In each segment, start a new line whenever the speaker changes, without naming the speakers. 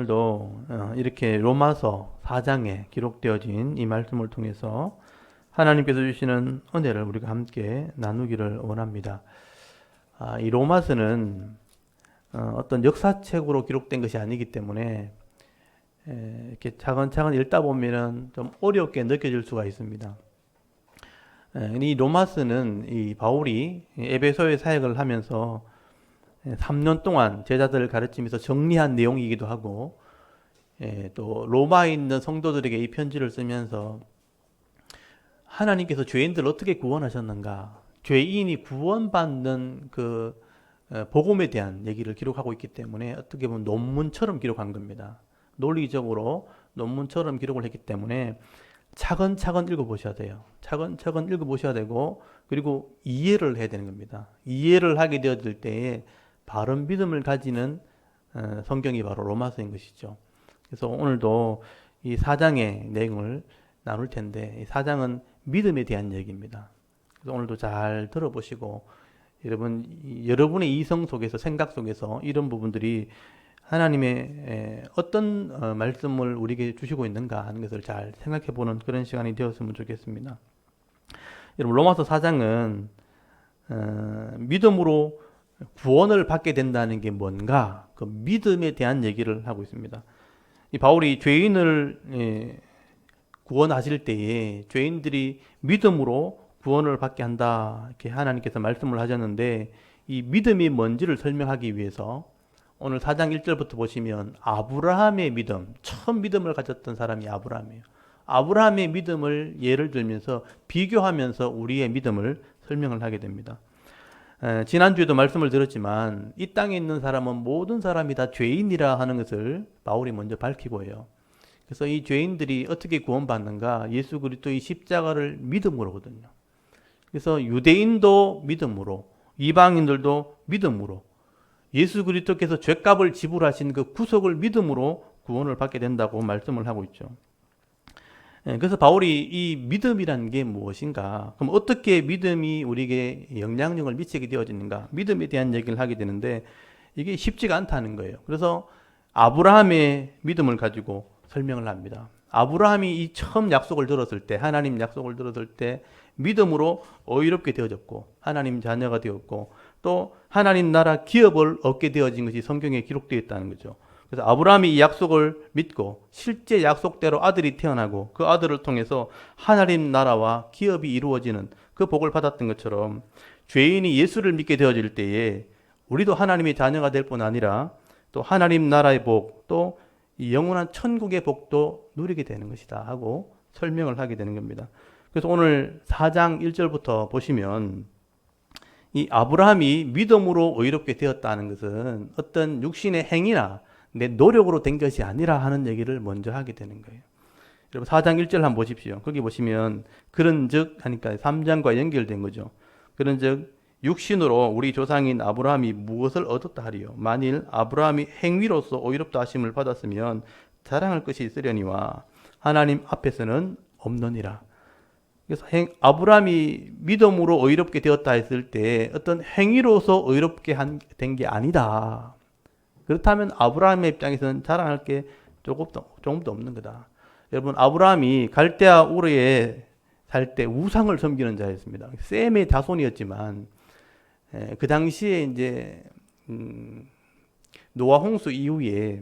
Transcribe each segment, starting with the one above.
오늘도 이렇게 로마서 4장에 기록되어진 이 말씀을 통해서 하나님께서 주시는 은혜를 우리가 함께 나누기를 원합니다. 이 로마서는 어떤 역사책으로 기록된 것이 아니기 때문에 이렇게 차근차근 읽다 보면은 좀 어렵게 느껴질 수가 있습니다. 이 로마서는 이 바울이 에베소에 사역을 하면서 3년 동안 제자들을 가르치면서 정리한 내용이기도 하고, 또 로마에 있는 성도들에게 이 편지를 쓰면서 하나님께서 죄인들을 어떻게 구원하셨는가, 죄인이 구원받는 그 복음에 대한 얘기를 기록하고 있기 때문에 어떻게 보면 논문처럼 기록한 겁니다. 논리적으로 논문처럼 기록을 했기 때문에 차근차근 읽어보셔야 돼요. 차근차근 읽어보셔야 되고, 그리고 이해를 해야 되는 겁니다. 이해를 하게 되어질 때에 바른 믿음을 가지는 성경이 바로 로마서인 것이죠. 그래서 오늘도 이 4장의 내용을 나눌 텐데, 이 4장은 믿음에 대한 얘기입니다. 그래서 오늘도 잘 들어보시고, 여러분의 이성 속에서, 생각 속에서 이런 부분들이 하나님의 어떤 말씀을 우리에게 주시고 있는가 하는 것을 잘 생각해 보는 그런 시간이 되었으면 좋겠습니다. 여러분, 로마서 4장은 믿음으로 구원을 받게 된다는 게 뭔가, 그 믿음에 대한 얘기를 하고 있습니다. 이 바울이 죄인을 구원하실 때에 죄인들이 믿음으로 구원을 받게 한다, 이렇게 하나님께서 말씀을 하셨는데, 이 믿음이 뭔지를 설명하기 위해서 오늘 4장 1절부터 보시면 아브라함의 믿음, 처음 믿음을 가졌던 사람이 아브라함이에요. 아브라함의 믿음을 예를 들면서 비교하면서 우리의 믿음을 설명을 하게 됩니다. 지난주에도 말씀을 드렸지만 이 땅에 있는 사람은 모든 사람이 다 죄인이라 하는 것을 바울이 먼저 밝히고 해요. 그래서 이 죄인들이 어떻게 구원받는가? 예수 그리스도의 십자가를 믿음으로거든요. 그래서 유대인도 믿음으로, 이방인들도 믿음으로, 예수 그리스도께서 죄값을 지불하신 그 구속을 믿음으로 구원을 받게 된다고 말씀을 하고 있죠. 그래서 바울이 이 믿음이라는 게 무엇인가? 그럼 어떻게 믿음이 우리에게 영향력을 미치게 되어지는가? 믿음에 대한 얘기를 하게 되는데 이게 쉽지가 않다는 거예요. 그래서 아브라함의 믿음을 가지고 설명을 합니다. 아브라함이 이 처음 약속을 들었을 때, 하나님 약속을 들었을 때 믿음으로 의롭게 되어졌고 하나님 자녀가 되었고, 또 하나님 나라 기업을 얻게 되어진 것이 성경에 기록되어 있다는 거죠. 그래서 아브라함이 이 약속을 믿고 실제 약속대로 아들이 태어나고 그 아들을 통해서 하나님 나라와 기업이 이루어지는 그 복을 받았던 것처럼, 죄인이 예수를 믿게 되어질 때에 우리도 하나님의 자녀가 될 뿐 아니라 또 하나님 나라의 복, 또 이 영원한 천국의 복도 누리게 되는 것이다 하고 설명을 하게 되는 겁니다. 그래서 오늘 4장 1절부터 보시면 이 아브라함이 믿음으로 의롭게 되었다는 것은 어떤 육신의 행위나 내 노력으로 된 것이 아니라 하는 얘기를 먼저 하게 되는 거예요. 여러분 4장 1절 한번 보십시오. 거기 보시면 그런즉 하니까 3장과 연결된 거죠. 그런즉 육신으로 우리 조상인 아브라함이 무엇을 얻었다 하리요? 만일 아브라함이 행위로서 의롭다 하심을 받았으면 자랑할 것이 있으려니와 하나님 앞에서는 없느니라. 그래서 아브라함이 믿음으로 의롭게 되었다 했을 때 어떤 행위로서 의롭게 된 게 아니다. 그렇다면 아브라함의 입장에서는 자랑할 게 조금도 없는 거다. 여러분, 아브라함이 갈대아 우르에 살 때 우상을 섬기는 자였습니다. 셈의 자손이었지만 그 당시에 이제 노아 홍수 이후에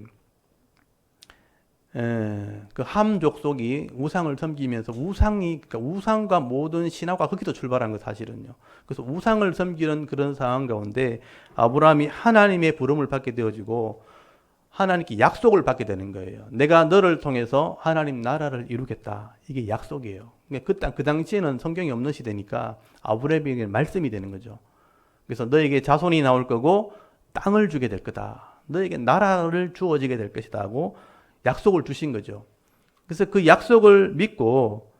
그 함 족속이 우상을 섬기면서 그러니까 우상과 모든 신화가 거기서 출발한 거 사실은요. 그래서 우상을 섬기는 그런 상황 가운데 아브라함이 하나님의 부름을 받게 되어지고 하나님께 약속을 받게 되는 거예요. 내가 너를 통해서 하나님 나라를 이루겠다. 이게 약속이에요. 그러니까 그 당시에는 성경이 없는 시대니까 아브라함에게 말씀이 되는 거죠. 그래서 너에게 자손이 나올 거고 땅을 주게 될 거다. 너에게 나라를 주어지게 될 것이다 하고 약속을 주신 거죠. 그래서 그 약속을 믿고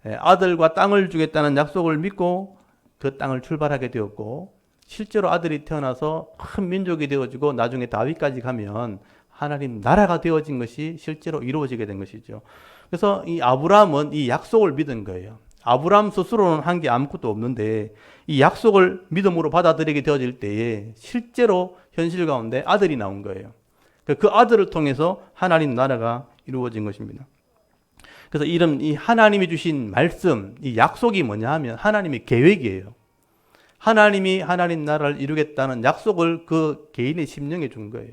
아들과 땅을 주겠다는 약속을 믿고 그 땅을 출발하게 되었고, 실제로 아들이 태어나서 큰 민족이 되어지고 나중에 다윗까지 가면 하나님 나라가 되어진 것이 실제로 이루어지게 된 것이죠. 그래서 이 아브라함은 이 약속을 믿은 거예요. 아브라함 스스로는 한 게 아무것도 없는데 이 약속을 믿음으로 받아들이게 되어질 때에 실제로 현실 가운데 아들이 나온 거예요. 그 아들을 통해서 하나님 나라가 이루어진 것입니다. 그래서 이 하나님이 주신 말씀, 이 약속이 뭐냐 하면 하나님의 계획이에요. 하나님이 하나님 나라를 이루겠다는 약속을 그 개인의 심령에 준 거예요.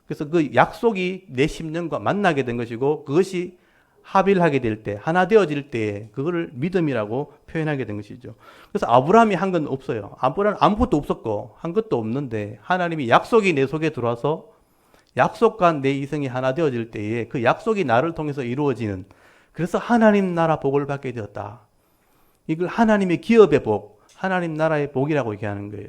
그래서 그 약속이 내 심령과 만나게 된 것이고 그것이 합일하게 될 때, 하나 되어질 때 그거를 믿음이라고 표현하게 된 것이죠. 그래서 아브라함이 한 건 없어요. 아브라함은 아무것도 없었고 한 것도 없는데 하나님이 약속이 내 속에 들어와서 약속과 내 이성이 하나 되어질 때에 그 약속이 나를 통해서 이루어지는, 그래서 하나님 나라 복을 받게 되었다. 이걸 하나님의 기업의 복, 하나님 나라의 복이라고 얘기하는 거예요.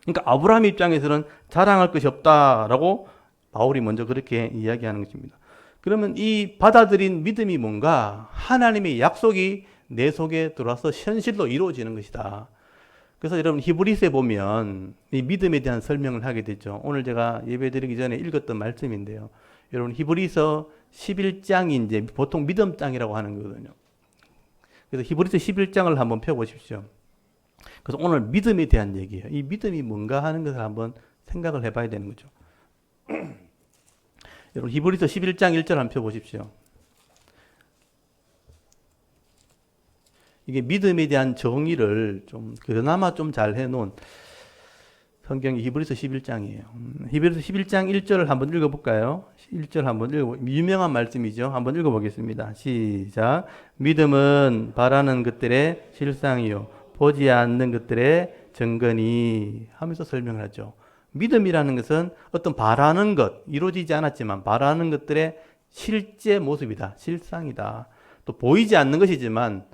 그러니까 아브라함 입장에서는 자랑할 것이 없다라고 바울이 먼저 그렇게 이야기하는 것입니다. 그러면 이 받아들인 믿음이 뭔가? 하나님의 약속이 내 속에 들어와서 현실로 이루어지는 것이다. 그래서 여러분 히브리서에 보면 이 믿음에 대한 설명을 하게 되죠. 오늘 제가 예배드리기 전에 읽었던 말씀인데요. 여러분 히브리서 11장이 이제 보통 믿음장이라고 하는 거거든요. 그래서 히브리서 11장을 한번 펴보십시오. 그래서 오늘 믿음에 대한 얘기예요. 이 믿음이 뭔가 하는 것을 한번 생각을 해봐야 되는 거죠. 여러분 히브리서 11장 1절 한번 펴보십시오. 이게 믿음에 대한 정의를 좀 그나마 좀 잘 해놓은 성경이 히브리서 11장이에요. 히브리서 11장 1절을 한번 읽어볼까요? 1절 한번 유명한 말씀이죠. 한번 읽어보겠습니다. 시작. 믿음은 바라는 것들의 실상이요 보지 않는 것들의 증거니 하면서 설명을 하죠. 믿음이라는 것은 어떤 바라는 것, 이루어지지 않았지만 바라는 것들의 실제 모습이다. 실상이다. 또 보이지 않는 것이지만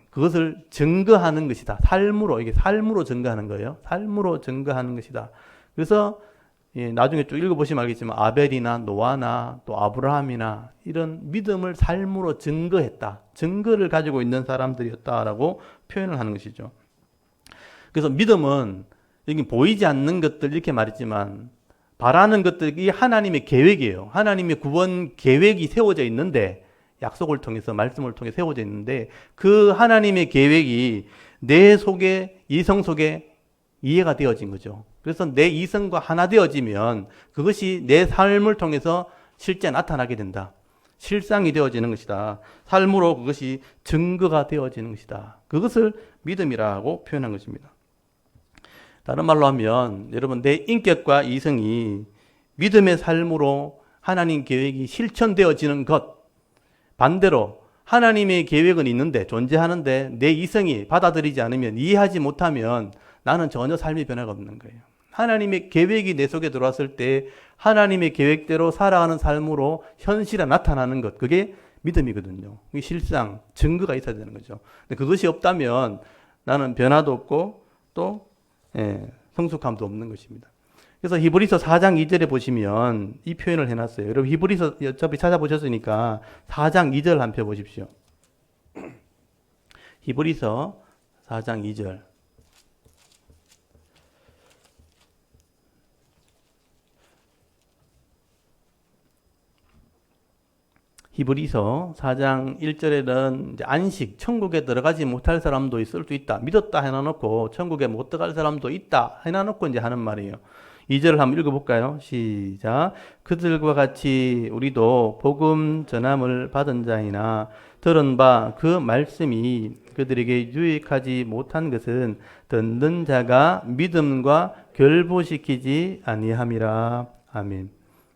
그것을 증거하는 것이다. 삶으로, 이게 삶으로 증거하는 거예요. 삶으로 증거하는 것이다. 그래서 나중에 쭉 읽어보시면 알겠지만 아벨이나 노아나 또 아브라함이나 이런 믿음을 삶으로 증거했다. 증거를 가지고 있는 사람들이었다라고 표현을 하는 것이죠. 그래서 믿음은 여기 보이지 않는 것들 이렇게 말했지만 바라는 것들이 하나님의 계획이에요. 하나님의 구원 계획이 세워져 있는데 약속을 통해서 말씀을 통해 세워져 있는데 그 하나님의 계획이 내 속에 이성 속에 이해가 되어진 거죠. 그래서 내 이성과 하나 되어지면 그것이 내 삶을 통해서 실제 나타나게 된다. 실상이 되어지는 것이다. 삶으로 그것이 증거가 되어지는 것이다. 그것을 믿음이라고 표현한 것입니다. 다른 말로 하면 여러분 내 인격과 이성이 믿음의 삶으로 하나님 계획이 실천되어지는 것, 반대로 하나님의 계획은 있는데 존재하는데 내 이성이 받아들이지 않으면 이해하지 못하면 나는 전혀 삶의 변화가 없는 거예요. 하나님의 계획이 내 속에 들어왔을 때 하나님의 계획대로 살아가는 삶으로 현실에 나타나는 것, 그게 믿음이거든요. 그게 실상, 증거가 있어야 되는 거죠. 근데 그것이 없다면 나는 변화도 없고 또 성숙함도 없는 것입니다. 그래서 히브리서 4장 2절에 보시면 이 표현을 해놨어요. 여러분 히브리서 어차피 찾아보셨으니까 4장 2절 한번 펴보십시오. 히브리서 4장 2절. 히브리서 4장 1절에는 이제 안식, 천국에 들어가지 못할 사람도 있을 수 있다. 믿었다 해놔놓고 천국에 못 들어갈 사람도 있다 해놔놓고 이제 하는 말이에요. 2절을 한번 읽어볼까요? 시작. 그들과 같이 우리도 복음 전함을 받은 자이나 들은 바 그 말씀이 그들에게 유익하지 못한 것은 듣는 자가 믿음과 결부시키지 아니함이라. 아멘.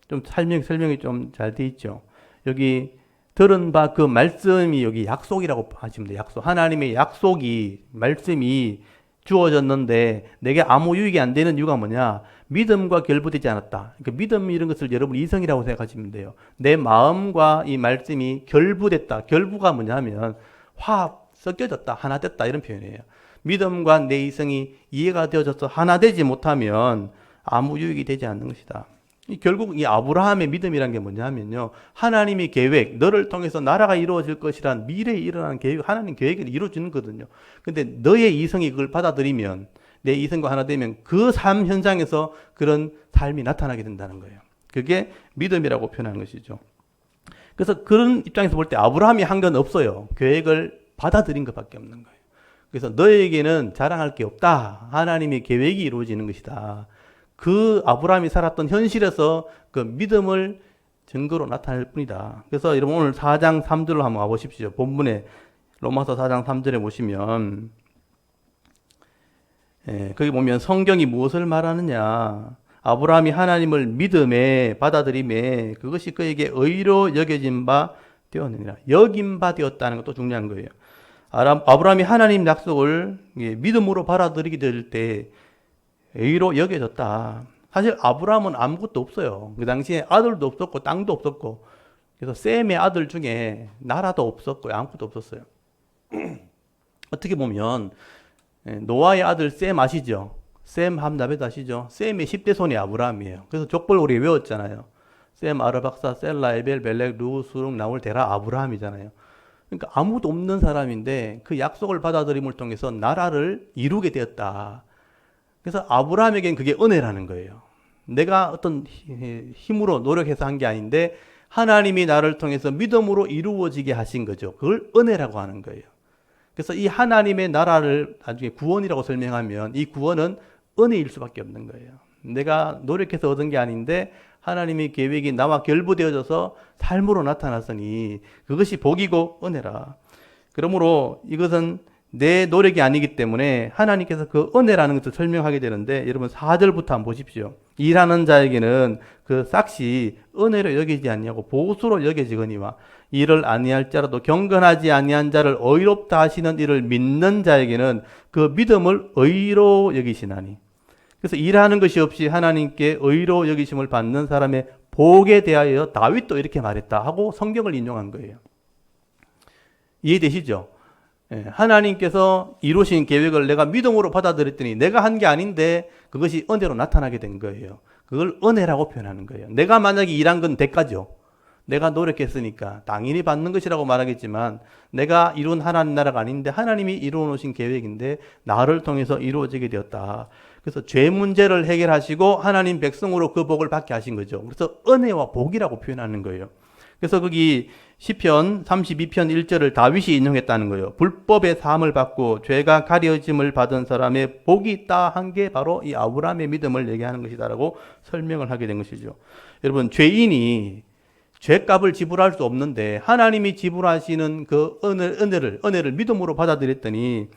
좀 설명이 좀 잘 돼 있죠. 여기 들은 바 그 말씀이 여기 약속이라고 하시면 돼요. 약속. 하나님의 약속이, 말씀이 주어졌는데 내게 아무 유익이 안 되는 이유가 뭐냐? 믿음과 결부되지 않았다. 그러니까 믿음 이런 것을 여러분 이성이라고 생각하시면 돼요. 내 마음과 이 말씀이 결부됐다. 결부가 뭐냐면 화합, 섞여졌다, 하나 됐다 이런 표현이에요. 믿음과 내 이성이 이해가 되어져서 하나 되지 못하면 아무 유익이 되지 않는 것이다. 결국 이 아브라함의 믿음이란 게 뭐냐면요. 하나님의 계획, 너를 통해서 나라가 이루어질 것이란 미래에 일어나는 계획, 하나님 계획이 이루어지는 거거든요. 근데 너의 이성이 그걸 받아들이면, 내 이성과 하나 되면 그 삶 현장에서 그런 삶이 나타나게 된다는 거예요. 그게 믿음이라고 표현하는 것이죠. 그래서 그런 입장에서 볼 때 아브라함이 한 건 없어요. 계획을 받아들인 것밖에 없는 거예요. 그래서 너에게는 자랑할 게 없다. 하나님의 계획이 이루어지는 것이다. 그 아브라함이 살았던 현실에서 그 믿음을 증거로 나타낼 뿐이다. 그래서 여러분 오늘 4장 3절로 한번 가보십시오. 본문에 로마서 4장 3절에 보시면 거기 보면 성경이 무엇을 말하느냐. 아브라함이 하나님을 믿음에 받아들임에 그것이 그에게 의로 여겨진 바 되었느니라. 여긴 바 되었다는 것도 중요한 거예요. 아브라함이 하나님 약속을 믿음으로 받아들이게 될 때 의로 여겨졌다. 사실 아브라함은 아무것도 없어요. 그 당시에 아들도 없었고 땅도 없었고 그래서 셈의 아들 중에 나라도 없었고 아무것도 없었어요. 어떻게 보면 노아의 아들 셈 아시죠? 셈 함자벳 아시죠? 셈의 10대 손이 아브라함이에요. 그래서 족벌 우리 외웠잖아요. 셈, 아르박사, 셀라, 에벨, 벨렉, 루, 수룩, 나홀, 데라, 아브라함이잖아요. 그러니까 아무도 없는 사람인데 그 약속을 받아들임을 통해서 나라를 이루게 되었다. 그래서 아브라함에겐 그게 은혜라는 거예요. 내가 어떤 힘으로 노력해서 한 게 아닌데 하나님이 나를 통해서 믿음으로 이루어지게 하신 거죠. 그걸 은혜라고 하는 거예요. 그래서 이 하나님의 나라를 나중에 구원이라고 설명하면 이 구원은 은혜일 수밖에 없는 거예요. 내가 노력해서 얻은 게 아닌데 하나님의 계획이 나와 결부되어져서 삶으로 나타났으니 그것이 복이고 은혜라. 그러므로 이것은 내 노력이 아니기 때문에 하나님께서 그 은혜라는 것을 설명하게 되는데 여러분 4절부터 한번 보십시오. 일하는 자에게는 그 싹시 은혜로 여기지 아니하고 보수로 여겨지거니와 이를 아니할 자라도 경건하지 아니한 자를 의롭다 하시는 이를 믿는 자에게는 그 믿음을 의로 여기시나니. 그래서 일하는 것이 없이 하나님께 의로 여기심을 받는 사람의 복에 대하여 다윗도 이렇게 말했다 하고 성경을 인용한 거예요. 이해되시죠? 하나님께서 이루신 계획을 내가 믿음으로 받아들였더니 내가 한 게 아닌데 그것이 은혜로 나타나게 된 거예요. 그걸 은혜라고 표현하는 거예요. 내가 만약에 일한 건 대가죠. 내가 노력했으니까 당연히 받는 것이라고 말하겠지만 내가 이룬 하나님 나라가 아닌데 하나님이 이루어 놓으신 계획인데 나를 통해서 이루어지게 되었다. 그래서 죄 문제를 해결하시고 하나님 백성으로 그 복을 받게 하신 거죠. 그래서 은혜와 복이라고 표현하는 거예요. 그래서 거기 시편 32편 1절을 다윗이 인용했다는 거예요. 불법의 사함을 받고 죄가 가려짐을 받은 사람의 복이 있다 한 게 바로 이 아브라함의 믿음을 얘기하는 것이다라고 설명을 하게 된 것이죠. 여러분 죄인이 죄값을 지불할 수 없는데 하나님이 지불하시는 그 은혜를 믿음으로 받아들였더니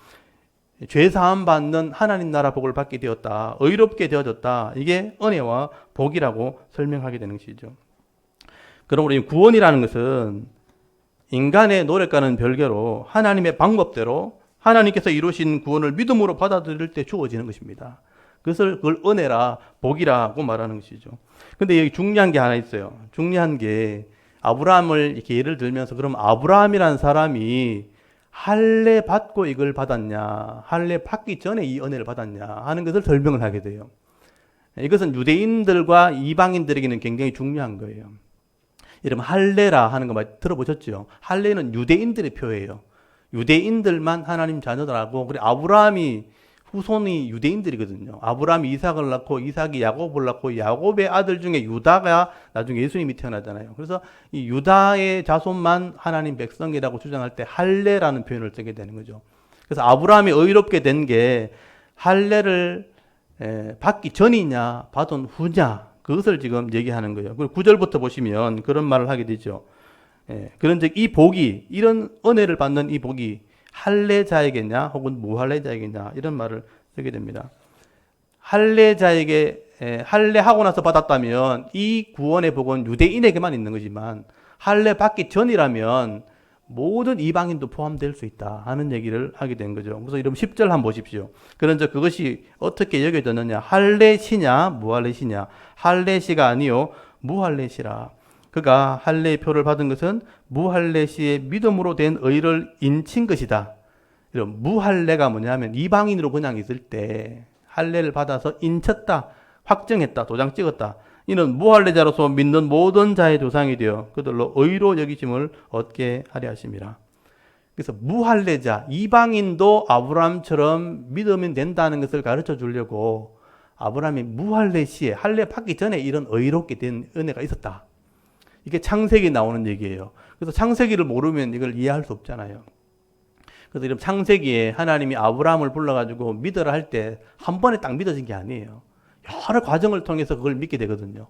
죄사함 받는 하나님 나라 복을 받게 되었다. 의롭게 되어졌다. 이게 은혜와 복이라고 설명하게 되는 것이죠. 그러므로 이 구원이라는 것은 인간의 노력과는 별개로 하나님의 방법대로 하나님께서 이루신 구원을 믿음으로 받아들일 때 주어지는 것입니다. 그걸 은혜라 복이라고 말하는 것이죠. 근데 여기 중요한 게 하나 있어요. 중요한 게 아브라함을 이렇게 예를 들면서 그럼 아브라함이라는 사람이 할례 받고 이걸 받았냐, 할례 받기 전에 이 은혜를 받았냐 하는 것을 설명을 하게 돼요. 이것은 유대인들과 이방인들에게는 굉장히 중요한 거예요. 여러분 할례라 하는 거 많이 들어보셨죠? 할례는 유대인들의 표예요. 유대인들만 하나님 자녀들하고 그리고 아브라함이 후손이 유대인들이거든요. 아브라함이 이삭을 낳고 이삭이 야곱을 낳고 야곱의 아들 중에 유다가 나중에 예수님이 태어나잖아요. 그래서 이 유다의 자손만 하나님 백성이라고 주장할 때 할례라는 표현을 쓰게 되는 거죠. 그래서 아브라함이 의롭게 된 게 할례를 받기 전이냐 받은 후냐 그것을 지금 얘기하는 거예요. 그리고 9절부터 보시면 그런 말을 하게 되죠. 그런즉 이 복이 이런 은혜를 받는 이 복이 할례자에게냐 혹은 무할례자에게냐 이런 말을 쓰게 됩니다. 할례자에게 할례하고 나서 받았다면 이 구원의 복은 유대인에게만 있는 거지만 할례 받기 전이라면 모든 이방인도 포함될 수 있다 하는 얘기를 하게 된 거죠. 그래서 이런 10절 한번 보십시오. 그런즉 그것이 어떻게 여겨졌느냐 할례시냐 무할례시냐 할례시가 아니요 무할례시라. 그가 할례의 표를 받은 것은 무할례시의 믿음으로 된 의를 인친 것이다. 이런 무할례가 뭐냐면 이방인으로 그냥 있을 때 할례를 받아서 인쳤다, 확정했다, 도장 찍었다. 이는 무할례자로서 믿는 모든 자의 조상이 되어 그들로 의로 여기심을 얻게 하려 하심이라. 그래서 무할례자, 이방인도 아브라함처럼 믿으면 된다는 것을 가르쳐 주려고 아브라함이 무할례 시에 할례 받기 전에 이런 의롭게 된 은혜가 있었다. 이게 창세기 나오는 얘기예요. 그래서 창세기를 모르면 이걸 이해할 수 없잖아요. 그래서 이런 창세기에 하나님이 아브라함을 불러가지고 믿으라 할 때 한 번에 딱 믿어진 게 아니에요. 여러 과정을 통해서 그걸 믿게 되거든요.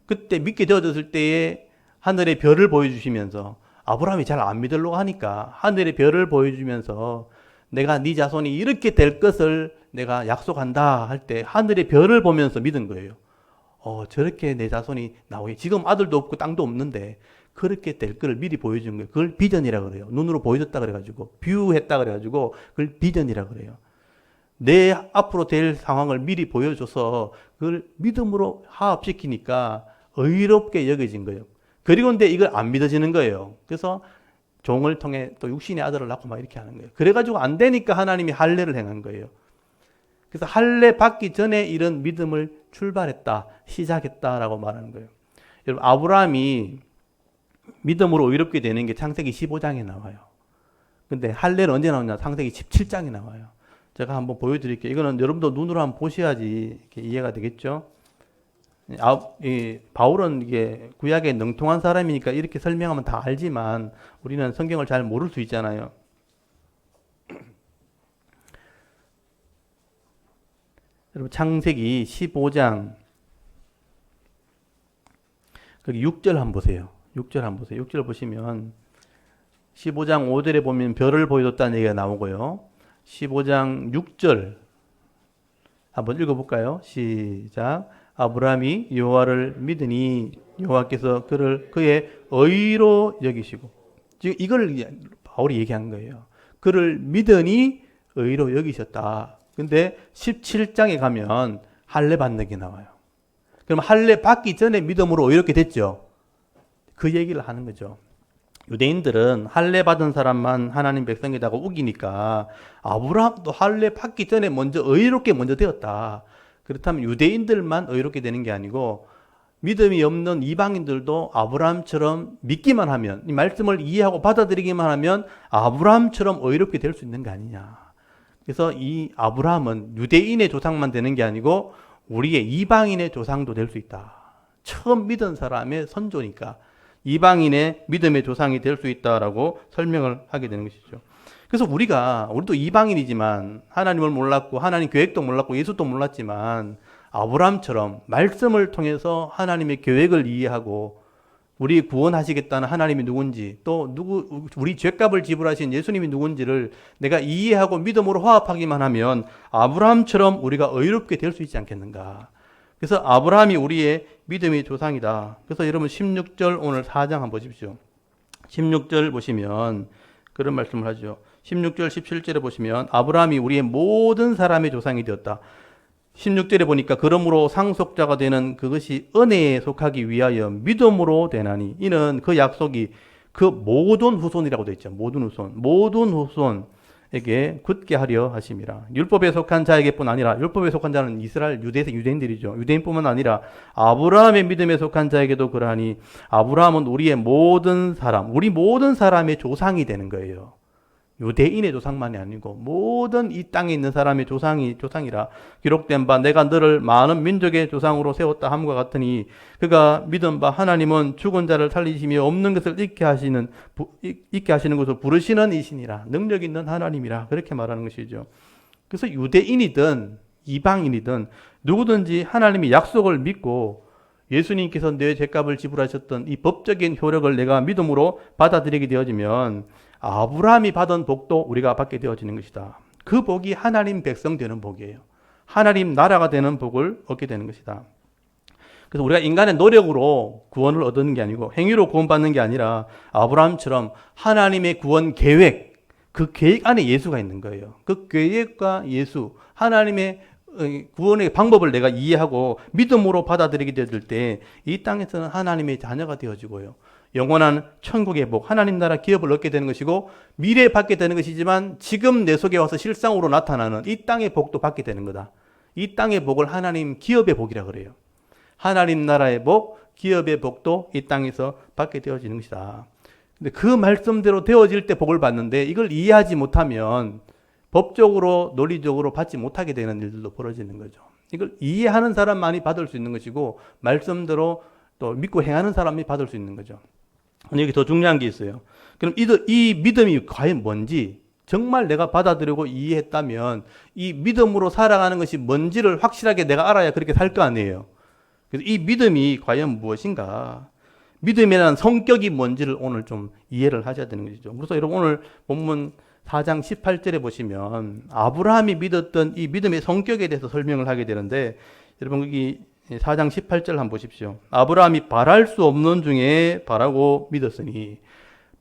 그때 믿게 되어졌을 때에 하늘의 별을 보여주시면서 아브라함이 잘 안 믿으려고 하니까 하늘의 별을 보여주면서 내가 네 자손이 이렇게 될 것을 내가 약속한다 할 때 하늘의 별을 보면서 믿은 거예요. 저렇게 내 자손이 나오게 지금 아들도 없고 땅도 없는데 그렇게 될 거를 미리 보여준 거예요. 그걸 비전이라 그래요. 눈으로 보여줬다 그래가지고 뷰했다 그래가지고 그걸 비전이라 그래요. 내 앞으로 될 상황을 미리 보여줘서 그걸 믿음으로 화합시키니까 의롭게 여겨진 거예요. 그리고 근데 이걸 안 믿어지는 거예요. 그래서 종을 통해 또 육신의 아들을 낳고 막 이렇게 하는 거예요. 그래가지고 안 되니까 하나님이 할례를 행한 거예요. 그래서 할례 받기 전에 이런 믿음을 출발했다, 시작했다라고 말하는 거예요. 여러분, 아브라함이 믿음으로 의롭게 되는 게 창세기 15장에 나와요. 근데 할례는 언제 나오냐? 창세기 17장에 나와요. 제가 한번 보여드릴게요. 이거는 여러분도 눈으로 한번 보셔야지 이렇게 이해가 되겠죠? 바울은 이게 구약에 능통한 사람이니까 이렇게 설명하면 다 알지만 우리는 성경을 잘 모를 수 있잖아요. 여러분, 창세기 15장 거기 6절 한번 보세요. 6절 한번 보세요. 6절 보시면 15장 5절에 보면 별을 보여줬다는 얘기가 나오고요. 15장 6절 한번 읽어볼까요? 시작. 아브라함이 여호와를 믿으니 여호와께서 그를 그의 의로 여기시고, 지금 이걸 바울이 얘기한 거예요. 그를 믿으니 의로 여기셨다. 근데 17장에 가면 할례 받는 게 나와요. 그럼 할례 받기 전에 믿음으로 의롭게 됐죠. 그 얘기를 하는 거죠. 유대인들은 할례 받은 사람만 하나님 백성이라고 우기니까 아브라함도 할례 받기 전에 먼저 의롭게 먼저 되었다. 그렇다면 유대인들만 의롭게 되는 게 아니고 믿음이 없는 이방인들도 아브라함처럼 믿기만 하면, 이 말씀을 이해하고 받아들이기만 하면 아브라함처럼 의롭게 될 수 있는 거 아니냐. 그래서 이 아브라함은 유대인의 조상만 되는 게 아니고 우리의 이방인의 조상도 될 수 있다. 처음 믿은 사람의 선조니까 이방인의 믿음의 조상이 될 수 있다라고 설명을 하게 되는 것이죠. 그래서 우리도 이방인이지만 하나님을 몰랐고 하나님 계획도 몰랐고 예수도 몰랐지만 아브라함처럼 말씀을 통해서 하나님의 계획을 이해하고 우리 구원하시겠다는 하나님이 누군지, 또 우리 죄값을 지불하신 예수님이 누군지를 내가 이해하고 믿음으로 화합하기만 하면 아브라함처럼 우리가 의롭게 될 수 있지 않겠는가. 그래서 아브라함이 우리의 믿음의 조상이다. 그래서 여러분 16절 오늘 4장 한번 보십시오. 16절 보시면 그런 말씀을 하죠. 16절 17절에 보시면 아브라함이 우리의 모든 사람의 조상이 되었다. 16절에 보니까 그러므로 상속자가 되는 그것이 은혜에 속하기 위하여 믿음으로 되나니, 이는 그 약속이 그 모든 후손이라고 되어 있죠. 모든 후손에게 굳게 하려 하심이라. 율법에 속한 자에게뿐 아니라, 율법에 속한 자는 이스라엘 유대인들이죠. 유대인뿐만 아니라 아브라함의 믿음에 속한 자에게도 그러하니 아브라함은 우리의 모든 사람, 우리 모든 사람의 조상이 되는 거예요. 유대인의 조상만이 아니고 모든 이 땅에 있는 사람의 조상이라 기록된 바 내가 너를 많은 민족의 조상으로 세웠다 함과 같으니, 그가 믿은 바 하나님은 죽은 자를 살리시며 없는 것을 있게 하시는 것을 부르시는 이신이라. 능력 있는 하나님이라. 그렇게 말하는 것이죠. 그래서 유대인이든 이방인이든 누구든지 하나님의 약속을 믿고 예수님께서 내 죄값을 지불하셨던 이 법적인 효력을 내가 믿음으로 받아들이게 되어지면 아브라함이 받은 복도 우리가 받게 되어지는 것이다. 그 복이 하나님 백성 되는 복이에요. 하나님 나라가 되는 복을 얻게 되는 것이다. 그래서 우리가 인간의 노력으로 구원을 얻는 게 아니고 행위로 구원받는 게 아니라 아브라함처럼 하나님의 구원 계획, 그 계획 안에 예수가 있는 거예요. 그 계획과 예수, 하나님의 구원의 방법을 내가 이해하고 믿음으로 받아들이게 될 때 이 땅에서는 하나님의 자녀가 되어지고요. 영원한 천국의 복, 하나님 나라 기업을 얻게 되는 것이고 미래에 받게 되는 것이지만 지금 내 속에 와서 실상으로 나타나는 이 땅의 복도 받게 되는 거다. 이 땅의 복을 하나님 기업의 복이라 그래요. 하나님 나라의 복, 기업의 복도 이 땅에서 받게 되어지는 것이다. 근데 그 말씀대로 되어질 때 복을 받는데 이걸 이해하지 못하면 법적으로 논리적으로 받지 못하게 되는 일들도 벌어지는 거죠. 이걸 이해하는 사람만이 받을 수 있는 것이고 말씀대로 또 믿고 행하는 사람이 받을 수 있는 거죠. 여기 더 중요한 게 있어요. 그럼 이 믿음이 과연 뭔지 정말 내가 받아들이고 이해했다면 이 믿음으로 살아가는 것이 뭔지를 확실하게 내가 알아야 그렇게 살 거 아니에요. 그래서 이 믿음이 과연 무엇인가? 믿음이라는 성격이 뭔지를 오늘 좀 이해를 하셔야 되는 것이죠. 그래서 여러분 오늘 본문 4장 18절에 보시면 아브라함이 믿었던 이 믿음의 성격에 대해서 설명을 하게 되는데 여러분 여기 4장 18절 한번 보십시오. 아브라함이 바랄 수 없는 중에 바라고 믿었으니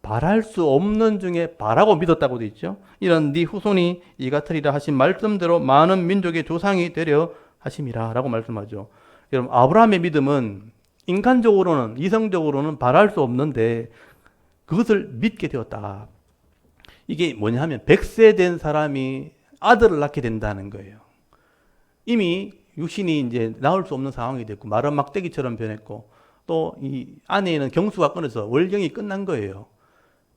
바랄 수 없는 중에 바라고 믿었다고 되어 있죠. 이런 네 후손이 이 같으리라 하신 말씀대로 많은 민족의 조상이 되려 하심이라 라고 말씀하죠. 여러분 아브라함의 믿음은 인간적으로는 이성적으로는 바랄 수 없는데 그것을 믿게 되었다. 이게 뭐냐면 100세 된 사람이 아들을 낳게 된다는 거예요. 이미 육신이 이제 나올 수 없는 상황이 됐고 마른 막대기처럼 변했고 또 이 안에는 경수가 끊어서 월경이 끝난 거예요.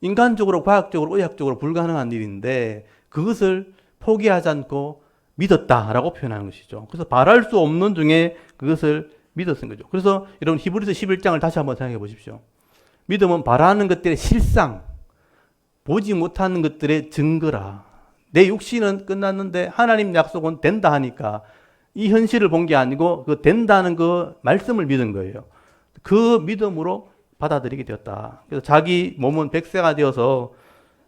인간적으로 과학적으로 의학적으로 불가능한 일인데 그것을 포기하지 않고 믿었다라고 표현하는 것이죠. 그래서 바랄 수 없는 중에 그것을 믿었은 거죠. 그래서 여러분 히브리서 11장을 다시 한번 생각해 보십시오. 믿음은 바라는 것들의 실상, 보지 못하는 것들의 증거라. 내 육신은 끝났는데 하나님 약속은 된다 하니까 이 현실을 본 게 아니고 그 된다는 그 말씀을 믿은 거예요. 그 믿음으로 받아들이게 되었다. 그래서 자기 몸은 100세가 되어서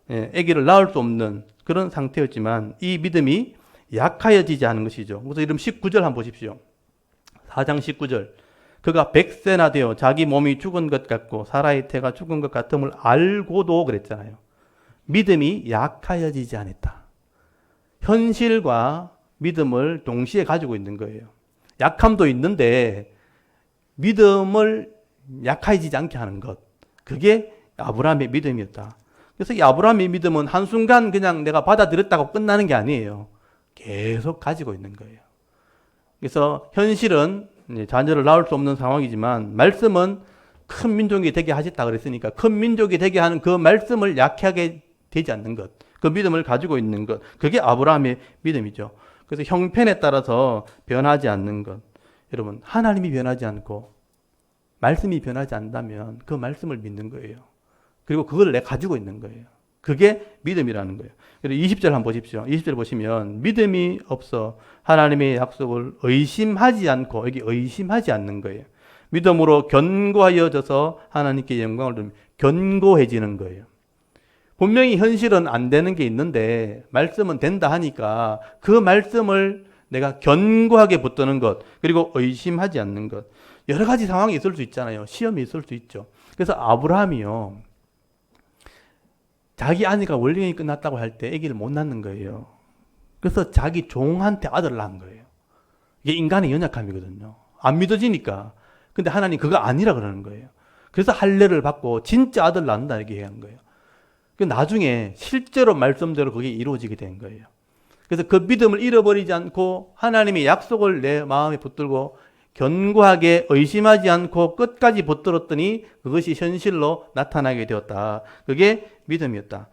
아기를 낳을 수 없는 그런 상태였지만 이 믿음이 약하여지지 않은 것이죠. 그래서 이름 19절 한번 보십시오. 4장 19절. 그가 100세나 되어 자기 몸이 죽은 것 같고 사라의 태가 죽은 것 같음을 알고도 그랬잖아요. 믿음이 약하여지지 않았다. 현실과 믿음을 동시에 가지고 있는 거예요. 약함도 있는데 믿음을 약해지지 않게 하는 것. 그게 아브라함의 믿음이었다. 그래서 이 아브라함의 믿음은 한순간 그냥 내가 받아들였다고 끝나는 게 아니에요. 계속 가지고 있는 거예요. 그래서 현실은 자녀를 낳을 수 없는 상황이지만 말씀은 큰 민족이 되게 하셨다 그랬으니까 큰 민족이 되게 하는 그 말씀을 약하게 되지 않는 것. 그 믿음을 가지고 있는 것. 그게 아브라함의 믿음이죠. 그래서 형편에 따라서 변하지 않는 것. 여러분 하나님이 변하지 않고 말씀이 변하지 않다면 그 말씀을 믿는 거예요. 그리고 그걸 내가 가지고 있는 거예요. 그게 믿음이라는 거예요. 그리고 20절 한번 보십시오. 20절 보시면 믿음이 없어 하나님의 약속을 의심하지 않고 여기 의심하지 않는 거예요. 믿음으로 견고하여져서 하나님께 영광을 돌리며 견고해지는 거예요. 분명히 현실은 안 되는 게 있는데 말씀은 된다 하니까 그 말씀을 내가 견고하게 붙드는 것 그리고 의심하지 않는 것 여러 가지 상황이 있을 수 있잖아요. 시험이 있을 수 있죠. 그래서 아브라함이요. 자기 아내가 월경이 끝났다고 할 때 아기를 못 낳는 거예요. 그래서 자기 종한테 아들을 낳은 거예요. 이게 인간의 연약함이거든요. 안 믿어지니까. 근데 하나님 그거 아니라 그러는 거예요. 그래서 할례를 받고 진짜 아들 낳는다 이렇게 얘기한 거예요. 나중에 실제로 말씀대로 그게 이루어지게 된 거예요. 그래서 그 믿음을 잃어버리지 않고 하나님의 약속을 내 마음에 붙들고 견고하게 의심하지 않고 끝까지 붙들었더니 그것이 현실로 나타나게 되었다. 그게 믿음이었다.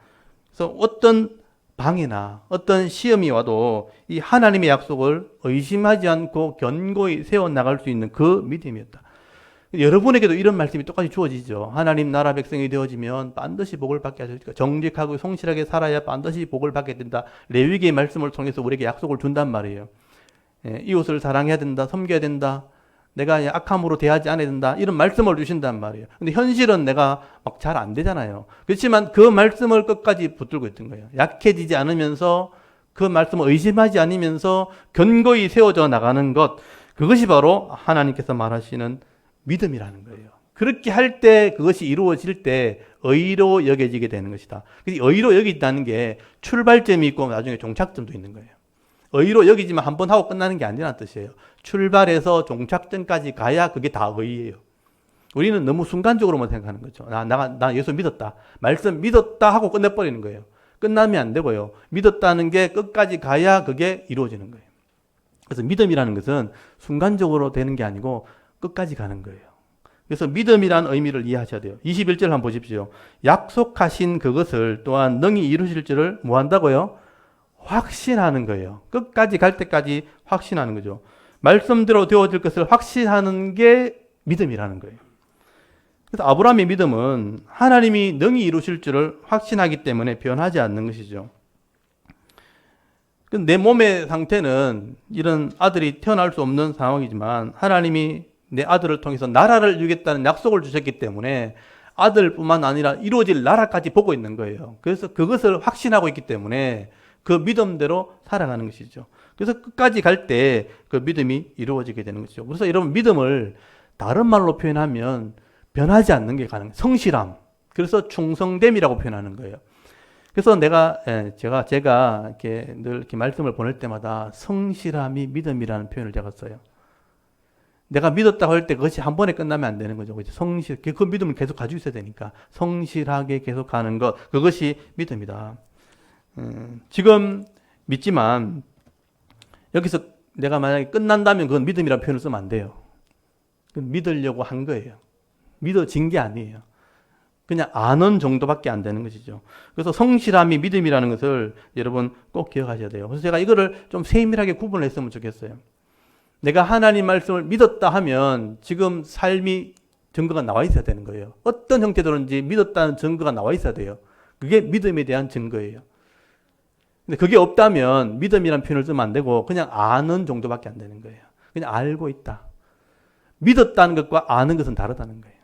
그래서 어떤 방해나 어떤 시험이 와도 이 하나님의 약속을 의심하지 않고 견고히 세워나갈 수 있는 그 믿음이었다. 여러분에게도 이런 말씀이 똑같이 주어지죠. 하나님 나라 백성이 되어지면 반드시 복을 받게 하실까. 정직하고 성실하게 살아야 반드시 복을 받게 된다. 레위기의 말씀을 통해서 우리에게 약속을 준단 말이에요. 이웃을 사랑해야 된다. 섬겨야 된다. 내가 악함으로 대하지 않아야 된다. 이런 말씀을 주신단 말이에요. 근데 현실은 내가 막 잘 안 되잖아요. 그렇지만 그 말씀을 끝까지 붙들고 있던 거예요. 약해지지 않으면서 그 말씀을 의심하지 않으면서 견고히 세워져 나가는 것. 그것이 바로 하나님께서 말하시는 믿음이라는 거예요. 그렇게 할 때 그것이 이루어질 때 의로 여겨지게 되는 것이다. 그래서 의로 여긴다는 게 출발점이 있고 나중에 종착점도 있는 거예요. 의로 여기지만 한 번 하고 끝나는 게 아니라는 뜻이에요. 출발해서 종착점까지 가야 그게 다 의예요. 우리는 너무 순간적으로만 생각하는 거죠. 나 예수 믿었다. 말씀 믿었다 하고 끝내버리는 거예요. 끝나면 안 되고요. 믿었다는 게 끝까지 가야 그게 이루어지는 거예요. 그래서 믿음이라는 것은 순간적으로 되는 게 아니고 끝까지 가는 거예요. 그래서 믿음이라는 의미를 이해하셔야 돼요. 21절 한번 보십시오. 약속하신 그것을 또한 능히 이루실 줄을 뭐 한다고요? 확신하는 거예요. 끝까지 갈 때까지 확신하는 거죠. 말씀대로 되어질 것을 확신하는 게 믿음이라는 거예요. 그래서 아브라함의 믿음은 하나님이 능히 이루실 줄을 확신하기 때문에 변하지 않는 것이죠. 내 몸의 상태는 이런 아들이 태어날 수 없는 상황이지만 하나님이 내 아들을 통해서 나라를 주겠다는 약속을 주셨기 때문에 아들뿐만 아니라 이루어질 나라까지 보고 있는 거예요. 그래서 그것을 확신하고 있기 때문에 그 믿음대로 살아가는 것이죠. 그래서 끝까지 갈 때 그 믿음이 이루어지게 되는 것이죠. 그래서 여러분 믿음을 다른 말로 표현하면 변하지 않는 게 가능해요. 성실함. 그래서 충성됨이라고 표현하는 거예요. 그래서 제가 이렇게 늘 이렇게 말씀을 보낼 때마다 성실함이 믿음이라는 표현을 제가 써요. 내가 믿었다고 할 때 그것이 한 번에 끝나면 안 되는 거죠. 그죠? 그 믿음을 계속 가지고 있어야 되니까. 성실하게 계속 가는 것, 그것이 믿음이다. 지금 믿지만, 여기서 내가 만약에 끝난다면 그건 믿음이라는 표현을 쓰면 안 돼요. 그건 믿으려고 한 거예요. 믿어진 게 아니에요. 그냥 아는 정도밖에 안 되는 것이죠. 그래서 성실함이 믿음이라는 것을 여러분 꼭 기억하셔야 돼요. 그래서 제가 이거를 좀 세밀하게 구분을 했으면 좋겠어요. 내가 하나님 말씀을 믿었다 하면 지금 삶이 증거가 나와 있어야 되는 거예요. 어떤 형태로든지 믿었다는 증거가 나와 있어야 돼요. 그게 믿음에 대한 증거예요. 근데 그게 없다면 믿음이라는 표현을 쓰면 안 되고 그냥 아는 정도밖에 안 되는 거예요. 그냥 알고 있다. 믿었다는 것과 아는 것은 다르다는 거예요.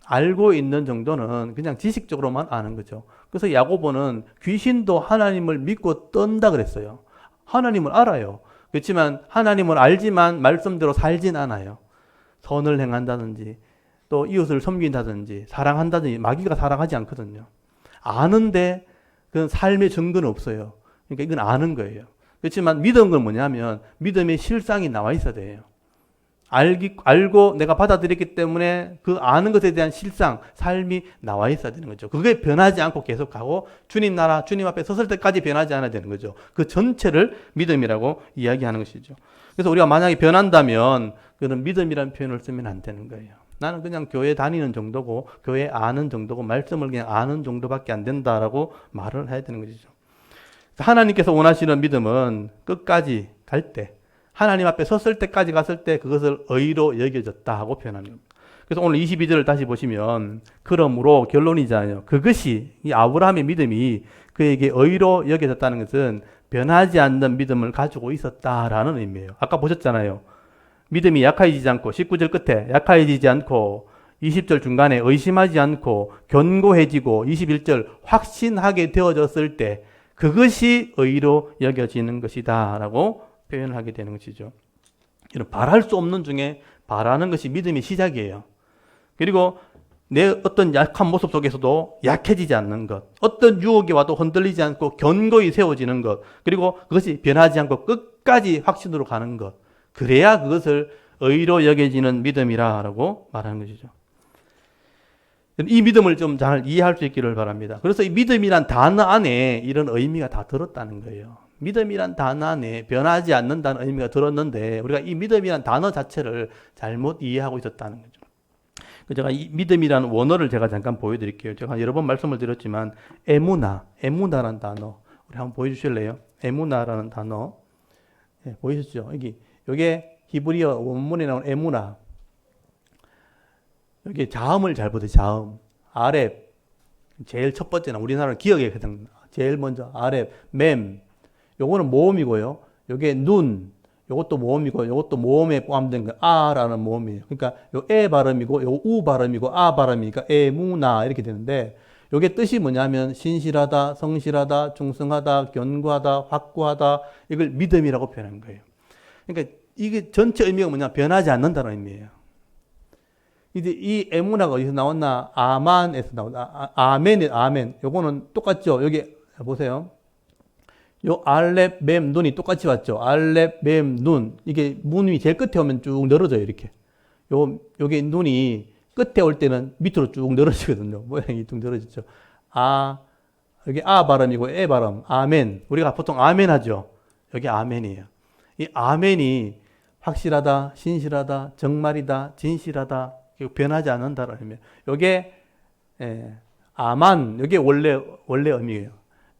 알고 있는 정도는 그냥 지식적으로만 아는 거죠. 그래서 야고보는 귀신도 하나님을 믿고 떤다 그랬어요. 하나님을 알아요. 그렇지만 하나님을 알지만 말씀대로 살진 않아요. 선을 행한다든지 또 이웃을 섬긴다든지 사랑한다든지 마귀가 사랑하지 않거든요. 아는데 그건 삶의 증거는 없어요. 그러니까 이건 아는 거예요. 그렇지만 믿은 건 뭐냐면 믿음의 실상이 나와 있어야 돼요. 알고 내가 받아들였기 때문에 그 아는 것에 대한 실상, 삶이 나와 있어야 되는 거죠. 그게 변하지 않고 계속 가고 주님 나라, 주님 앞에 섰을 때까지 변하지 않아야 되는 거죠. 그 전체를 믿음이라고 이야기하는 것이죠. 그래서 우리가 만약에 변한다면 그런 믿음이라는 표현을 쓰면 안 되는 거예요. 나는 그냥 교회 다니는 정도고 교회 아는 정도고 말씀을 그냥 아는 정도밖에 안 된다라고 말을 해야 되는 것이죠. 하나님께서 원하시는 믿음은 끝까지 갈 때 하나님 앞에 섰을 때까지 갔을 때 그것을 의로 여겨졌다 하고 표현하는 겁니다. 그래서 오늘 22절을 다시 보시면 그러므로 결론이잖아요. 그것이 이 아브라함의 믿음이 그에게 의로 여겨졌다는 것은 변하지 않는 믿음을 가지고 있었다라는 의미예요. 아까 보셨잖아요. 믿음이 약해지지 않고 19절 끝에 약해지지 않고 20절 중간에 의심하지 않고 견고해지고 21절 확신하게 되어졌을 때 그것이 의로 여겨지는 것이다 라고 표현을 하게 되는 것이죠. 이런 바랄 수 없는 중에 바라는 것이 믿음의 시작이에요. 그리고 내 어떤 약한 모습 속에서도 약해지지 않는 것, 어떤 유혹이 와도 흔들리지 않고 견고히 세워지는 것, 그리고 그것이 변하지 않고 끝까지 확신으로 가는 것, 그래야 그것을 의로 여겨지는 믿음이라고 말하는 것이죠. 이 믿음을 좀 잘 이해할 수 있기를 바랍니다. 그래서 이 믿음이란 단어 안에 이런 의미가 다 들었다는 거예요. 믿음이란 단어 안에 변하지 않는다는 의미가 들었는데 우리가 이 믿음이란 단어 자체를 잘못 이해하고 있었다는 거죠. 제가 이 믿음이라는 원어를 제가 잠깐 보여드릴게요. 제가 여러 번 말씀을 드렸지만 에무나라는 단어 우리 한번 보여주실래요? 에무나라는 단어 보이셨죠? 여기 히브리어 원문에 나온 에무나 여기 자음을 잘 보세요. 자음 아렙 제일 첫 번째는 우리나라는 기억에 가장 제일 먼저 아렙 맴 요거는 모음이고요. 요게 눈, 요것도 모음이고, 요것도 모음에 포함된 거, 아라는 모음이에요. 그러니까 요 에 발음이고, 요 우 발음이고, 아 발음이니까 에무나 이렇게 되는데, 요게 뜻이 뭐냐면 신실하다, 성실하다, 충성하다, 견고하다, 확고하다 이걸 믿음이라고 표현한 거예요. 그러니까 이게 전체 의미가 뭐냐 변하지 않는다는 의미예요. 이제 이 에무나가 어디서 나왔나? 아만에서 나온다. 아멘. 요거는 똑같죠. 여기 보세요. 요 알렙 맴 눈이 똑같이 왔죠. 알렙 맴 눈. 이게 문이 제일 끝에 오면 쭉 늘어져요, 이렇게. 요게 눈이 끝에 올 때는 밑으로 쭉 늘어지거든요. 모양이 쭉 늘어지죠. 여기 아 발음이고 에 발음. 아멘. 우리가 보통 아멘 하죠. 여기 아멘이에요. 이 아멘이 확실하다, 신실하다, 정말이다, 진실하다, 변하지 않는다라는 의미예요. 요게 아만, 요게 원래 의미예요.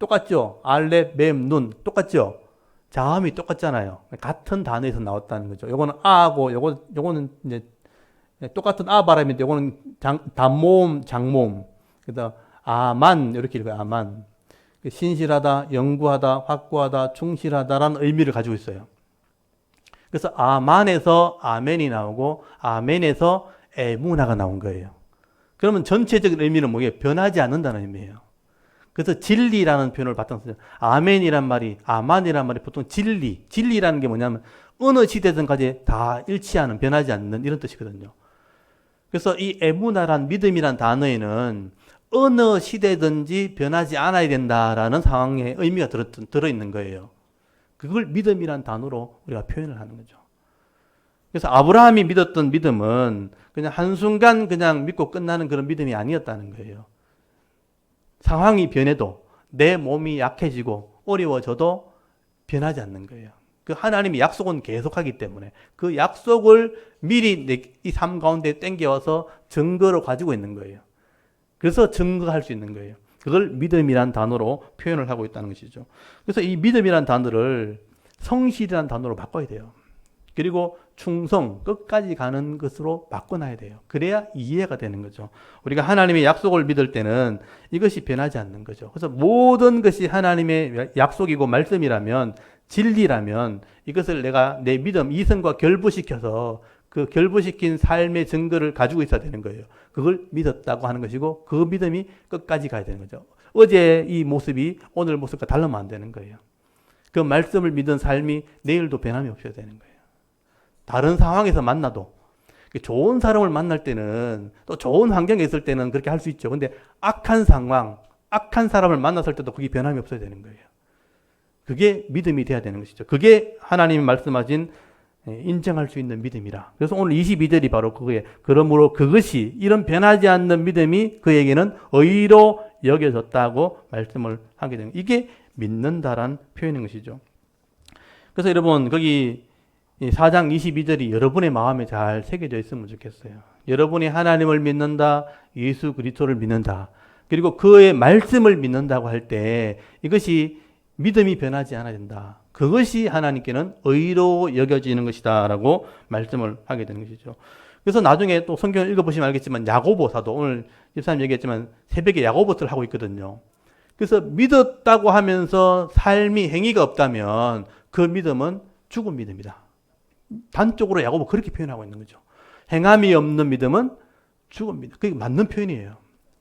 똑같죠? 알렙, 맴, 눈 똑같죠? 자음이 똑같잖아요. 같은 단어에서 나왔다는 거죠. 요거는 아하고 요거는 이제 똑같은 아 발음인데 요거는 단모음, 장모음. 그래서 아만 이렇게 읽어요. 아만. 신실하다, 영구하다, 확고하다, 충실하다라는 의미를 가지고 있어요. 그래서 아만에서 아멘이 나오고 아멘에서 에무나가 나온 거예요. 그러면 전체적인 의미는 뭐예요? 변하지 않는다는 의미예요. 그래서 진리라는 표현을 바탕으로 아멘이란 말이, 아만이란 말이 보통 진리라는 게 뭐냐면 어느 시대든까지 다 일치하는, 변하지 않는 이런 뜻이거든요. 그래서 이 에무나란 믿음이란 단어에는 어느 시대든지 변하지 않아야 된다라는 상황의 의미가 들어있는 거예요. 그걸 믿음이란 단어로 우리가 표현을 하는 거죠. 그래서 아브라함이 믿었던 믿음은 그냥 한순간 그냥 믿고 끝나는 그런 믿음이 아니었다는 거예요. 상황이 변해도 내 몸이 약해지고 어려워져도 변하지 않는 거예요. 그 하나님의 약속은 계속하기 때문에 그 약속을 미리 이 삶 가운데 땡겨와서 증거로 가지고 있는 거예요. 그래서 증거할 수 있는 거예요. 그걸 믿음이란 단어로 표현을 하고 있다는 것이죠. 그래서 이 믿음이란 단어를 성실이란 단어로 바꿔야 돼요. 그리고 충성, 끝까지 가는 것으로 바꿔놔야 돼요. 그래야 이해가 되는 거죠. 우리가 하나님의 약속을 믿을 때는 이것이 변하지 않는 거죠. 그래서 모든 것이 하나님의 약속이고 말씀이라면, 진리라면 이것을 내가 내 믿음, 이성과 결부시켜서 그 결부시킨 삶의 증거를 가지고 있어야 되는 거예요. 그걸 믿었다고 하는 것이고 그 믿음이 끝까지 가야 되는 거죠. 어제 이 모습이 오늘 모습과 다르면 안 되는 거예요. 그 말씀을 믿은 삶이 내일도 변함이 없어야 되는 거예요. 다른 상황에서 만나도 좋은 사람을 만날 때는 또 좋은 환경에 있을 때는 그렇게 할 수 있죠. 근데 악한 상황, 악한 사람을 만났을 때도 그게 변함이 없어야 되는 거예요. 그게 믿음이 돼야 되는 것이죠. 그게 하나님이 말씀하신 인정할 수 있는 믿음이라. 그래서 오늘 22절이 바로 그거예요. 그러므로 그것이 이런 변하지 않는 믿음이 그에게는 의로 여겨졌다고 말씀을 하게 되는 거예요. 이게 믿는다란 표현인 것이죠. 그래서 여러분 거기 4장 22절이 여러분의 마음에 잘 새겨져 있으면 좋겠어요. 여러분이 하나님을 믿는다, 예수 그리스도를 믿는다, 그리고 그의 말씀을 믿는다고 할 때 이것이 믿음이 변하지 않아야 된다. 그것이 하나님께는 의로 여겨지는 것이다 라고 말씀을 하게 되는 것이죠. 그래서 나중에 또 성경을 읽어보시면 알겠지만 야고보 사도, 오늘 집사님 얘기했지만 새벽에 야고보서를 하고 있거든요. 그래서 믿었다고 하면서 삶이 행위가 없다면 그 믿음은 죽은 믿음이다. 단적으로 야고보 그렇게 표현하고 있는 거죠. 행함이 없는 믿음은 죽은 믿음. 그게 맞는 표현이에요.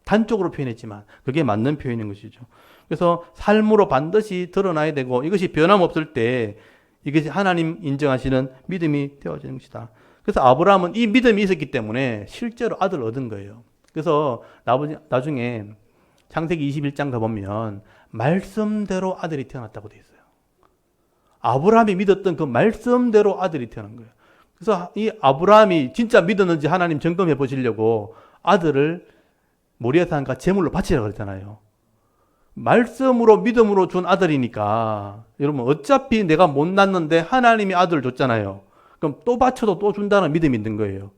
단적으로 표현했지만 그게 맞는 표현인 것이죠. 그래서 삶으로 반드시 드러나야 되고 이것이 변함없을 때 이것이 하나님 인정하시는 믿음이 되어지는 것이다. 그래서 아브라함은 이 믿음이 있었기 때문에 실제로 아들을 얻은 거예요. 그래서 나중에 창세기 21장 가보면 말씀대로 아들이 태어났다고 되어 있어요. 아브라함이 믿었던 그 말씀대로 아들이 태어난 거예요. 그래서 이 아브라함이 진짜 믿었는지 하나님 점검해 보시려고 아들을 모리아산과 제물로 바치라고 그랬잖아요. 말씀으로 믿음으로 준 아들이니까 여러분 어차피 내가 못 낳는데 하나님이 아들을 줬잖아요. 그럼 또 바쳐도 또 준다는 믿음이 있는 거예요.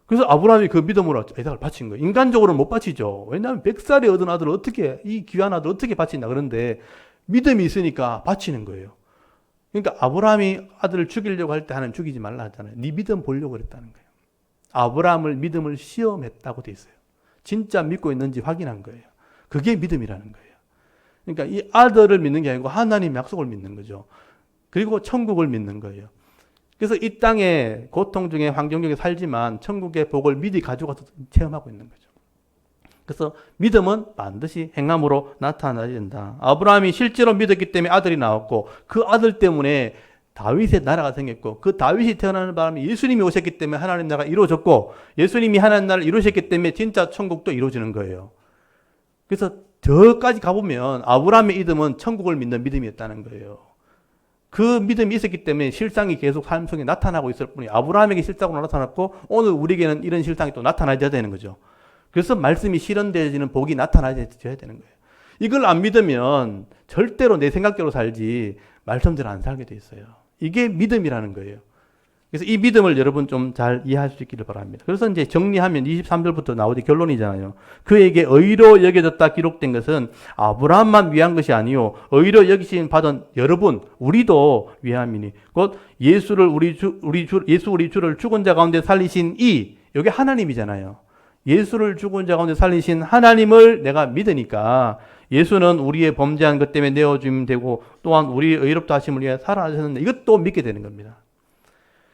그래서 아브라함이 그 믿음으로 이삭을 바친 거예요. 인간적으로는 못 바치죠. 왜냐하면 100살이 얻은 아들을 어떻게, 이 귀한 아들을 어떻게 바친다. 그런데 믿음이 있으니까 바치는 거예요. 그러니까 아브라함이 아들을 죽이려고 할 때 하나님 죽이지 말라 하잖아요. 네 믿음 보려고 그랬다는 거예요. 아브라함을 믿음을 시험했다고 돼 있어요. 진짜 믿고 있는지 확인한 거예요. 그게 믿음이라는 거예요. 그러니까 이 아들을 믿는 게 아니고 하나님의 약속을 믿는 거죠. 그리고 천국을 믿는 거예요. 그래서 이 땅에 고통 중에 환경 중에 살지만 천국의 복을 미리 가져가서 체험하고 있는 거죠. 그래서 믿음은 반드시 행함으로 나타나야 된다. 아브라함이 실제로 믿었기 때문에 아들이 나왔고 그 아들 때문에 다윗의 나라가 생겼고 그 다윗이 태어나는 바람에 예수님이 오셨기 때문에 하나님 나라가 이루어졌고 예수님이 하나님 나라를 이루셨기 때문에 진짜 천국도 이루어지는 거예요. 그래서 저까지 가보면 아브라함의 믿음은 천국을 믿는 믿음이었다는 거예요. 그 믿음이 있었기 때문에 실상이 계속 삶 속에 나타나고 있을 뿐이 아브라함에게 실상으로 나타났고 오늘 우리에게는 이런 실상이 또 나타나야 되는 거죠. 그래서 말씀이 실현되어지는 복이 나타나야 되는 거예요. 이걸 안 믿으면 절대로 내 생각대로 살지 말씀대로 안 살게 돼 있어요. 이게 믿음이라는 거예요. 그래서 이 믿음을 여러분 좀 잘 이해할 수 있기를 바랍니다. 그래서 이제 정리하면 23절부터 나오지 결론이잖아요. 그에게 의로 여겨졌다 기록된 것은 아브라함만 위한 것이 아니요 의로 여기심 받은 여러분 우리도 위함이니 곧 예수 우리 주를 죽은 자 가운데 살리신 이게 하나님이잖아요. 예수를 죽은 자 가운데 살리신 하나님을 내가 믿으니까 예수는 우리의 범죄한 것 때문에 내어주면 되고 또한 우리의 의롭다 하심을 위해 살아나셨는데 이것도 믿게 되는 겁니다.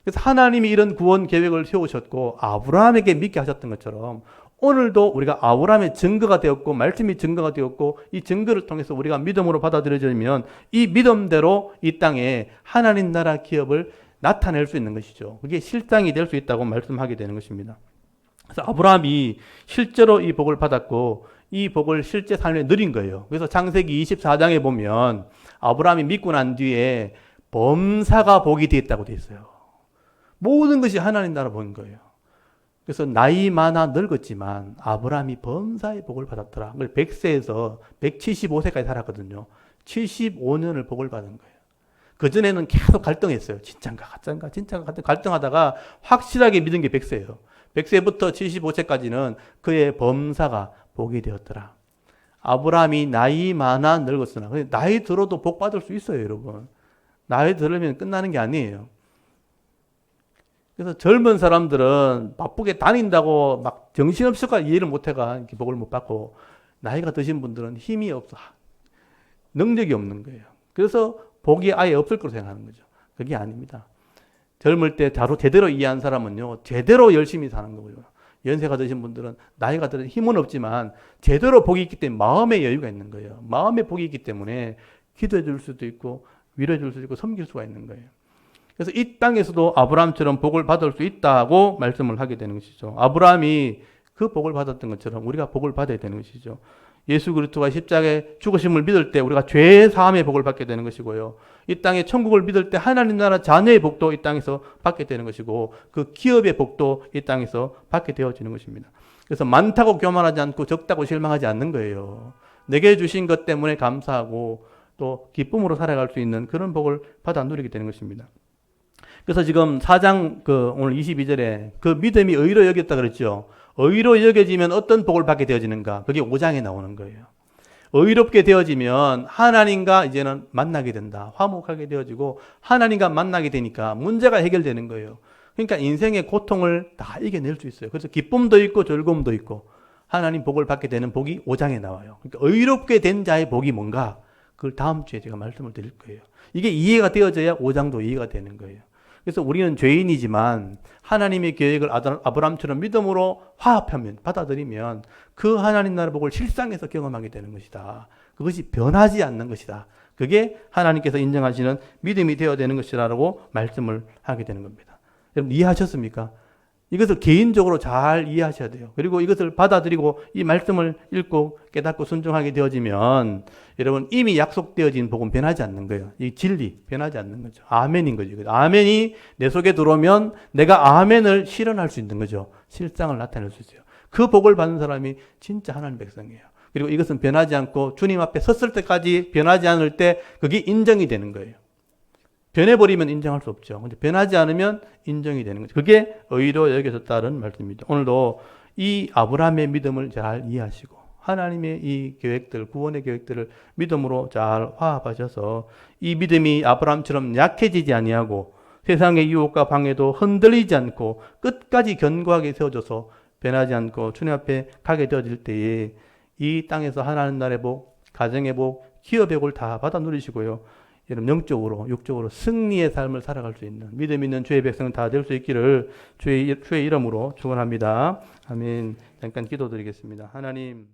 그래서 하나님이 이런 구원 계획을 세우셨고 아브라함에게 믿게 하셨던 것처럼 오늘도 우리가 아브라함의 증거가 되었고 말씀이 증거가 되었고 이 증거를 통해서 우리가 믿음으로 받아들여지면 이 믿음대로 이 땅에 하나님 나라 기업을 나타낼 수 있는 것이죠. 그게 실상이 될 수 있다고 말씀하게 되는 것입니다. 그래서 아브라함이 실제로 이 복을 받았고 이 복을 실제 삶에 누린 거예요. 그래서 창세기 24장에 보면 아브라함이 믿고 난 뒤에 범사가 복이 되었다고 되어 있어요. 모든 것이 하나님 나라 본 거예요. 그래서 나이 많아 늙었지만 아브라함이 범사의 복을 받았더라. 100세에서 175세까지 살았거든요. 75년을 복을 받은 거예요. 그전에는 계속 갈등했어요. 진짜인가 가짜인가 진짜인가 가짜 갈등하다가 확실하게 믿은 게 100세예요. 100세부터 75세까지는 그의 범사가 복이 되었더라. 아브라함이 나이 많아 늙었으나 나이 들어도 복 받을 수 있어요, 여러분. 나이 들으면 끝나는 게 아니에요. 그래서 젊은 사람들은 바쁘게 다닌다고 막 정신없을까 이해를 못해가 이렇게 복을 못 받고 나이가 드신 분들은 힘이 없어. 능력이 없는 거예요. 그래서 복이 아예 없을 거로 생각하는 거죠. 그게 아닙니다. 젊을 때 제대로 이해한 사람은요, 제대로 열심히 사는 거고요. 연세가 드신 분들은 나이가 들어서 힘은 없지만 제대로 복이 있기 때문에 마음의 여유가 있는 거예요. 마음의 복이 있기 때문에 기도해 줄 수도 있고 위로해 줄 수도 있고 섬길 수가 있는 거예요. 그래서 이 땅에서도 아브라함처럼 복을 받을 수 있다고 말씀을 하게 되는 것이죠. 아브라함이 그 복을 받았던 것처럼 우리가 복을 받아야 되는 것이죠. 예수 그리스도가 십자가에 죽으심을 믿을 때 우리가 죄 사함의 복을 받게 되는 것이고요. 이 땅에 천국을 믿을 때 하나님 나라 자녀의 복도 이 땅에서 받게 되는 것이고 그 기업의 복도 이 땅에서 받게 되어지는 것입니다. 그래서 많다고 교만하지 않고 적다고 실망하지 않는 거예요. 내게 주신 것 때문에 감사하고 또 기쁨으로 살아갈 수 있는 그런 복을 받아 누리게 되는 것입니다. 그래서 지금 4장 오늘 22절에 그 믿음이 의로 여겼다 그랬죠. 의로 여겨지면 어떤 복을 받게 되어지는가? 그게 5장에 나오는 거예요. 의롭게 되어지면 하나님과 이제는 만나게 된다. 화목하게 되어지고 하나님과 만나게 되니까 문제가 해결되는 거예요. 그러니까 인생의 고통을 다 이겨낼 수 있어요. 그래서 기쁨도 있고 즐거움도 있고 하나님 복을 받게 되는 복이 5장에 나와요. 그러니까 의롭게 된 자의 복이 뭔가? 그걸 다음 주에 제가 말씀을 드릴 거예요. 이게 이해가 되어져야 5장도 이해가 되는 거예요. 그래서 우리는 죄인이지만 하나님의 계획을 아브라함처럼 믿음으로 화합하면 받아들이면 그 하나님 나라 복을 실상에서 경험하게 되는 것이다. 그것이 변하지 않는 것이다. 그게 하나님께서 인정하시는 믿음이 되어야 되는 것이라고 말씀을 하게 되는 겁니다. 여러분 이해하셨습니까? 이것을 개인적으로 잘 이해하셔야 돼요. 그리고 이것을 받아들이고 이 말씀을 읽고 깨닫고 순종하게 되어지면 여러분 이미 약속되어진 복은 변하지 않는 거예요. 이 진리 변하지 않는 거죠. 아멘인 거죠. 아멘이 내 속에 들어오면 내가 아멘을 실현할 수 있는 거죠. 실상을 나타낼 수 있어요. 그 복을 받는 사람이 진짜 하나님 백성이에요. 그리고 이것은 변하지 않고 주님 앞에 섰을 때까지 변하지 않을 때 그게 인정이 되는 거예요. 변해버리면 인정할 수 없죠. 근데 변하지 않으면 인정이 되는 거죠. 그게 의로 여겨졌다는 말씀입니다. 오늘도 이 아브라함의 믿음을 잘 이해하시고 하나님의 이 계획들, 구원의 계획들을 믿음으로 잘 화합하셔서 이 믿음이 아브라함처럼 약해지지 아니하고 세상의 유혹과 방해도 흔들리지 않고 끝까지 견고하게 세워져서 변하지 않고 주님 앞에 가게 되어질 때에 이 땅에서 하나님 나라의 복, 가정의 복, 기업의 복을 다 받아 누리시고요. 여러분 영적으로 육적으로 승리의 삶을 살아갈 수 있는 믿음 있는 주의 백성은 다 될 수 있기를 주의 이름으로 축원합니다. 아멘. 잠깐 기도드리겠습니다. 하나님